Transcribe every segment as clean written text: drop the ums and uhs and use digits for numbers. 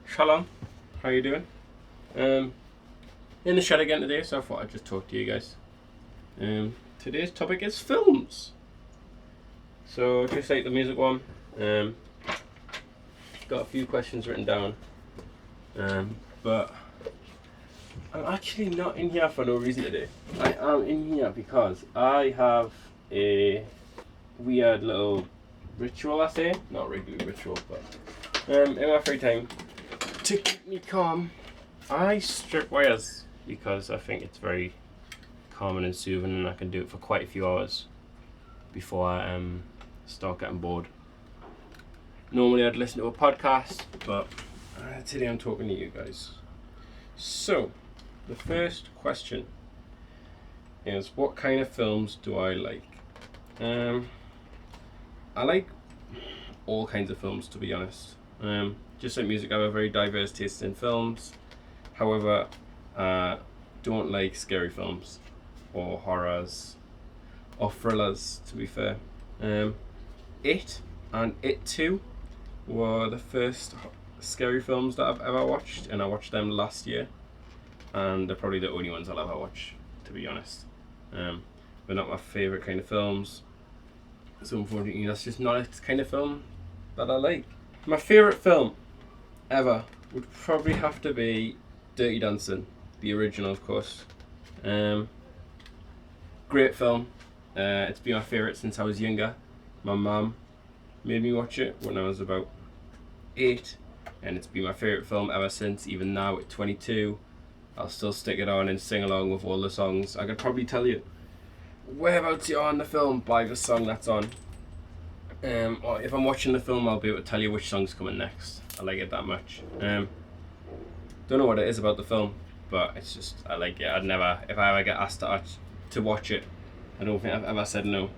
Shalom, how you doing? In the shed again today, so I thought I'd just talk to you guys. Today's topic is films. So just like the music one, got a few questions written down, but I'm actually not in here for no reason today. I am in here because I have a weird little ritual, I say. Not regular ritual, but in my free time, to keep me calm, I strip wires because I think it's very calming and soothing, and I can do it for quite a few hours before I start getting bored. Normally I'd listen to a podcast, but today I'm talking to you guys. So, the first question is, what kind of films do I like? I like all kinds of films, to be honest. Just like music, I have a very diverse taste in films. However, don't like scary films or horrors or thrillers, to be fair. It and It 2 were the first scary films that I've ever watched, and I watched them last year, and they're probably the only ones I'll ever watch, to be honest. They're not my favourite kind of films, so unfortunately that's just not a kind of film that I like. My favourite film ever would probably have to be Dirty Dancing, the original, of course. Great film. It's been my favourite since I was younger. My mum made me watch it when I was about 8, and it's been my favourite film ever since. Even now at 22, I'll still stick it on and sing along with all the songs. I could probably tell you whereabouts you are in the film by the song that's on. Or if I'm watching the film, I'll be able to tell you which song's coming next. I like it that much. Don't know what it is about the film, but it's just, I like it. I'd never, if I ever get asked to watch it, I don't think I've ever said no.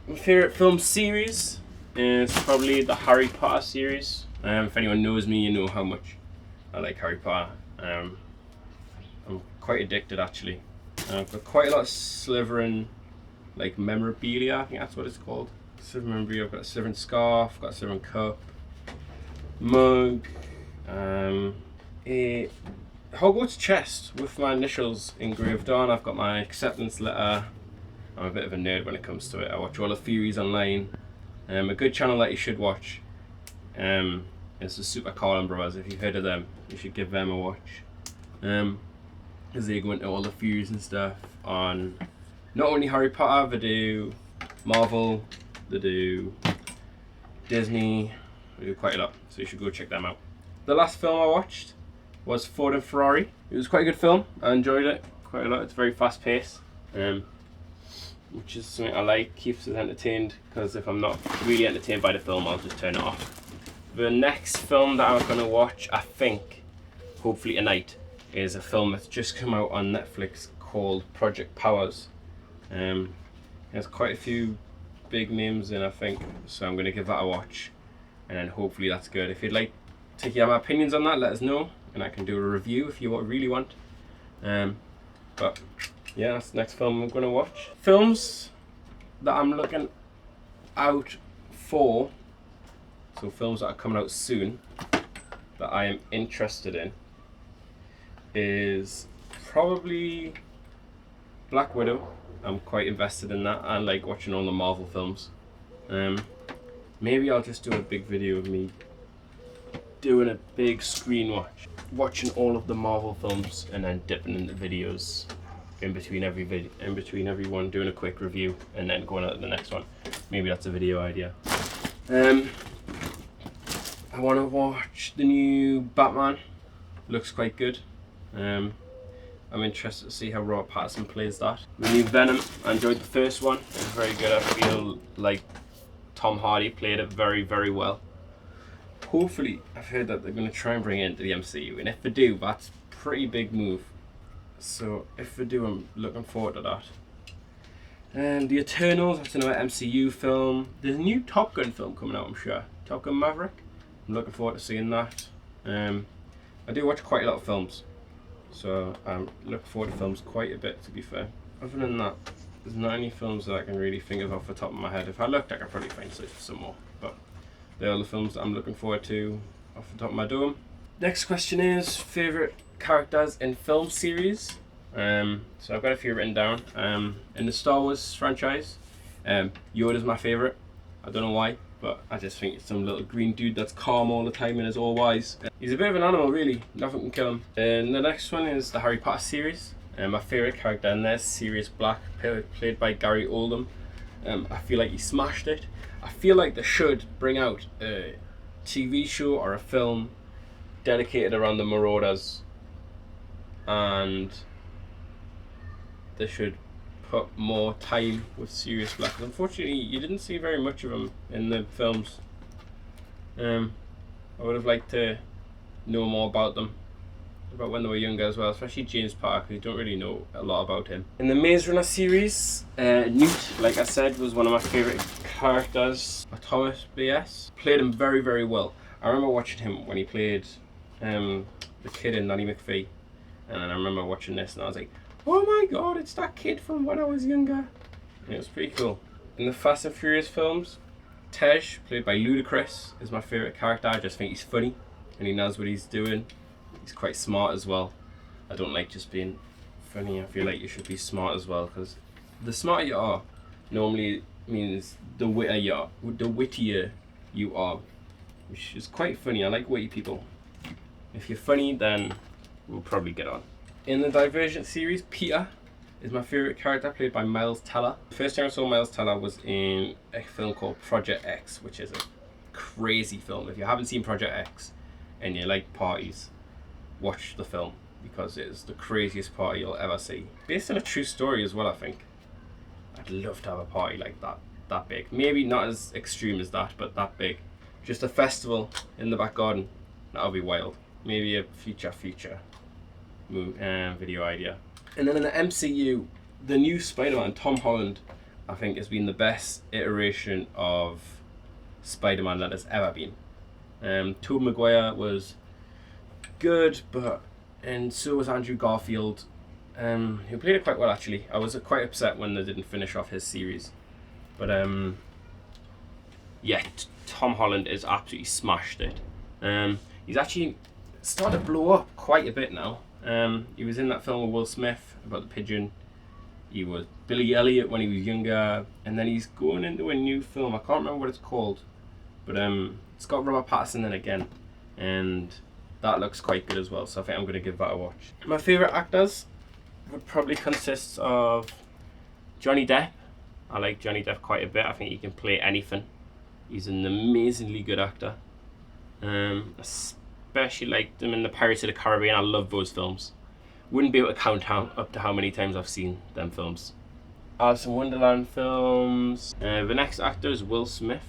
My favourite film series is probably the Harry Potter series. If anyone knows me, you know how much I like Harry Potter. I'm quite addicted, actually. I've got quite a lot of Slytherin like memorabilia, I think that's what it's called. Slytherin memorabilia. I've got a Slytherin scarf, I've got a Slytherin cup, mug, a Hogwarts chest with my initials engraved on. I've got my acceptance letter. I'm a bit of a nerd when it comes to it. I watch all the theories online. A good channel that you should watch is the Super Carlin Brothers. If you've heard of them, you should give them a watch. Because they go into all the theories and stuff on not only Harry Potter, they do Marvel, they do Disney, they do quite a lot. So you should go check them out. The last film I watched was Ford and Ferrari. It was quite a good film. I enjoyed it quite a lot. It's very fast paced, which is something I like. Keeps us entertained, because if I'm not really entertained by the film, I'll just turn it off. The next film that I'm going to watch, I think, hopefully tonight, is a film that's just come out on Netflix called Project Powers. There's quite a few big names in, I think, so I'm going to give that a watch, and then hopefully that's good. If you'd like to hear my opinions on that, let us know, and I can do a review if you really want. But yeah, that's the next film I'm going to watch. Films that I'm looking out for, so films that are coming out soon that I am interested in, is probably Black Widow. I'm quite invested in that. I like watching all the Marvel films. Maybe I'll just do a big video of me doing a big screen watching all of the Marvel films, and then dipping into videos in between every one, doing a quick review, and then going on to the next one. Maybe that's a video idea. I want to watch the new Batman. Looks quite good. I'm interested to see how Robert Pattinson plays that. The new Venom, I enjoyed the first one. It was very good. I feel like Tom Hardy played it very, very well. Hopefully, I've heard that they're going to try and bring it into the MCU, and if they do, that's a pretty big move. So if they do, I'm looking forward to that. And The Eternals, that's another MCU film. There's a new Top Gun film coming out, I'm sure. Top Gun Maverick. I'm looking forward to seeing that. I do watch quite a lot of films, so I'm looking forward to films quite a bit, to be fair. Other than that, there's not any films that I can really think of off the top of my head. If I looked, I could probably find some more. But they're all the films that I'm looking forward to off the top of my dome. Next question is favourite characters in film series. So I've got a few written down. In the Star Wars franchise, Yoda's my favourite. I don't know why, but I just think it's some little green dude that's calm all the time and is all wise. He's a bit of an animal, really. Nothing can kill him. And the next one is the Harry Potter series. My favourite character in there is Sirius Black, played by Gary Oldman. I feel like he smashed it. I feel like they should bring out a TV show or a film dedicated around the Marauders, and they should put more time with Sirius Black. Unfortunately, you didn't see very much of him in the films. I would have liked to know more about them, about when they were younger as well, especially James Parker. You don't really know a lot about him. In the Maze Runner series, Newt, like I said, was one of my favourite characters. Thomas B.S. played him very, very well. I remember watching him when he played the kid in Nanny McPhee, and I remember watching this and I was like, oh my god, it's that kid from when I was younger. And it was pretty cool. In the Fast and Furious films, Tej, played by Ludacris, is my favourite character. I just think he's funny and he knows what he's doing. He's quite smart as well. I don't like just being funny. I feel like you should be smart as well, because the smarter you are normally means the wittier you are, which is quite funny. I like witty people. If you're funny, then we'll probably get on. In the Divergent series, Peter is my favourite character, played by Miles Teller. The first time I saw Miles Teller was in a film called Project X, which is a crazy film. If you haven't seen Project X and you like parties, watch the film, because it is the craziest party you'll ever see. Based on a true story as well, I think. I'd love to have a party like that big. Maybe not as extreme as that, but that big. Just a festival in the back garden. That would be wild. Maybe a future video idea. And then in the MCU, the new Spider-Man, Tom Holland, I think has been the best iteration of Spider-Man that has ever been. Tobey Maguire was good, and so was Andrew Garfield, who played it quite well actually. I was quite upset when they didn't finish off his series, but yeah, Tom Holland has absolutely smashed it. He's actually started to blow up quite a bit now. He was in that film with Will Smith about the pigeon. He was Billy Elliot when he was younger, and then he's going into a new film. I can't remember what it's called, but it's got Robert Pattinson in again, and that looks quite good as well, so I think I'm going to give that a watch. My favourite actors would probably consist of Johnny Depp. I like Johnny Depp quite a bit. I think he can play anything. He's an amazingly good actor. Especially liked him in the Pirates of the Caribbean. I love those films. Wouldn't be able to count up to how many times I've seen them films. Alice in Wonderland films. The next actor is Will Smith.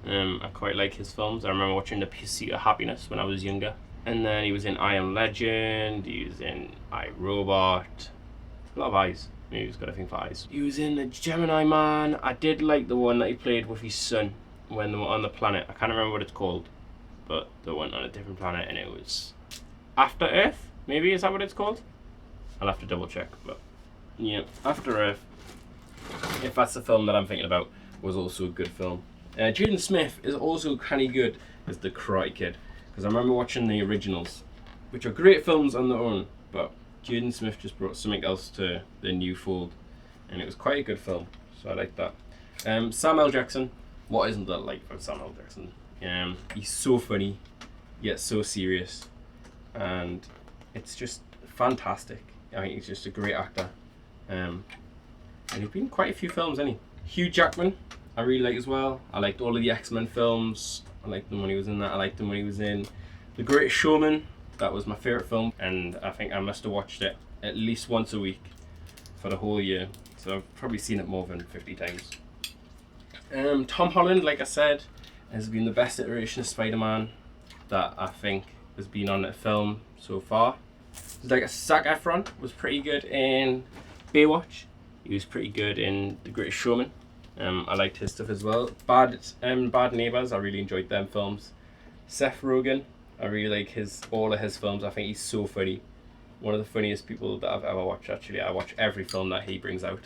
I quite like his films. I remember watching The Pursuit of Happiness when I was younger. And then he was in I Am Legend, he was in I, Robot. A lot of eyes. Maybe he's got a thing for eyes. He was in The Gemini Man. I did like the one that he played with his son when they were on the planet. I can't remember what it's called, but they went on a different planet and it was After Earth? Maybe, is that what it's called? I'll have to double check, but yeah, After Earth, if that's the film that I'm thinking about, was also a good film. Jaden Smith is also kind of good as the Karate Kid, because I remember watching the originals, which are great films on their own, but Jaden Smith just brought something else to the new fold, and it was quite a good film, so I like that. Samuel Jackson, what isn't that like about Samuel Jackson? He's so funny, yet so serious, and it's just fantastic. I think he's just a great actor, and he's been in quite a few films, hasn't he? Hugh Jackman, I really like as well. I liked all of the X-Men films. I liked them when he was in that. I liked him when he was in The Greatest Showman. That was my favourite film, and I think I must have watched it at least once a week for the whole year. So I've probably seen it more than 50 times. Tom Holland, like I said, has been the best iteration of Spider-Man that I think has been on a film so far. Like Zac Efron was pretty good in Baywatch. He was pretty good in The Greatest Showman. I liked his stuff as well. Bad Neighbours, I really enjoyed them films. Seth Rogen, I really like all of his films. I think he's so funny. One of the funniest people that I've ever watched, actually. I watch every film that he brings out.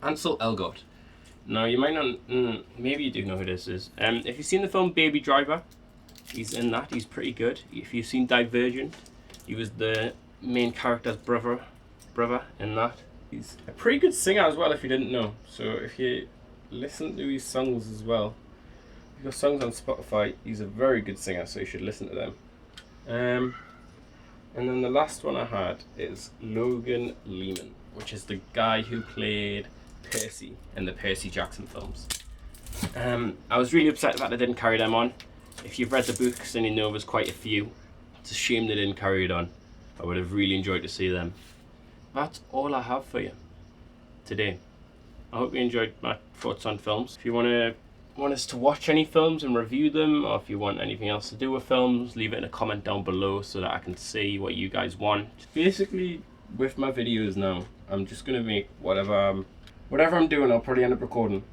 Ansel Elgort. Now you might not, maybe you do know who this is. If you've seen the film Baby Driver, he's in that. He's pretty good. If you've seen Divergent, he was the main character's brother in that. He's a pretty good singer as well, if you didn't know. So if you listen to his songs as well, if you've got songs on Spotify, he's a very good singer, so you should listen to them. And then the last one I had is Logan Lerman, which is the guy who played Percy in the Percy Jackson films. I was really upset that they didn't carry them on. If you've read the books, then you know there's quite a few. It's a shame they didn't carry it on. I would have really enjoyed to see them. That's all I have for you today. I hope you enjoyed my thoughts on films. If you want us to watch any films and review them, or if you want anything else to do with films, leave it in a comment down below so that I can see what you guys want. Basically, with my videos now, I'm just gonna make whatever I'm doing, I'll probably end up recording.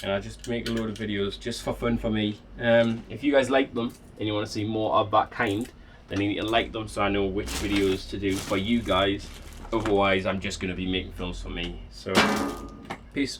And I just make a load of videos just for fun for me. If you guys like them and you want to see more of that kind, then you need to like them so I know which videos to do for you guys. Otherwise, I'm just going to be making films for me. So, peace.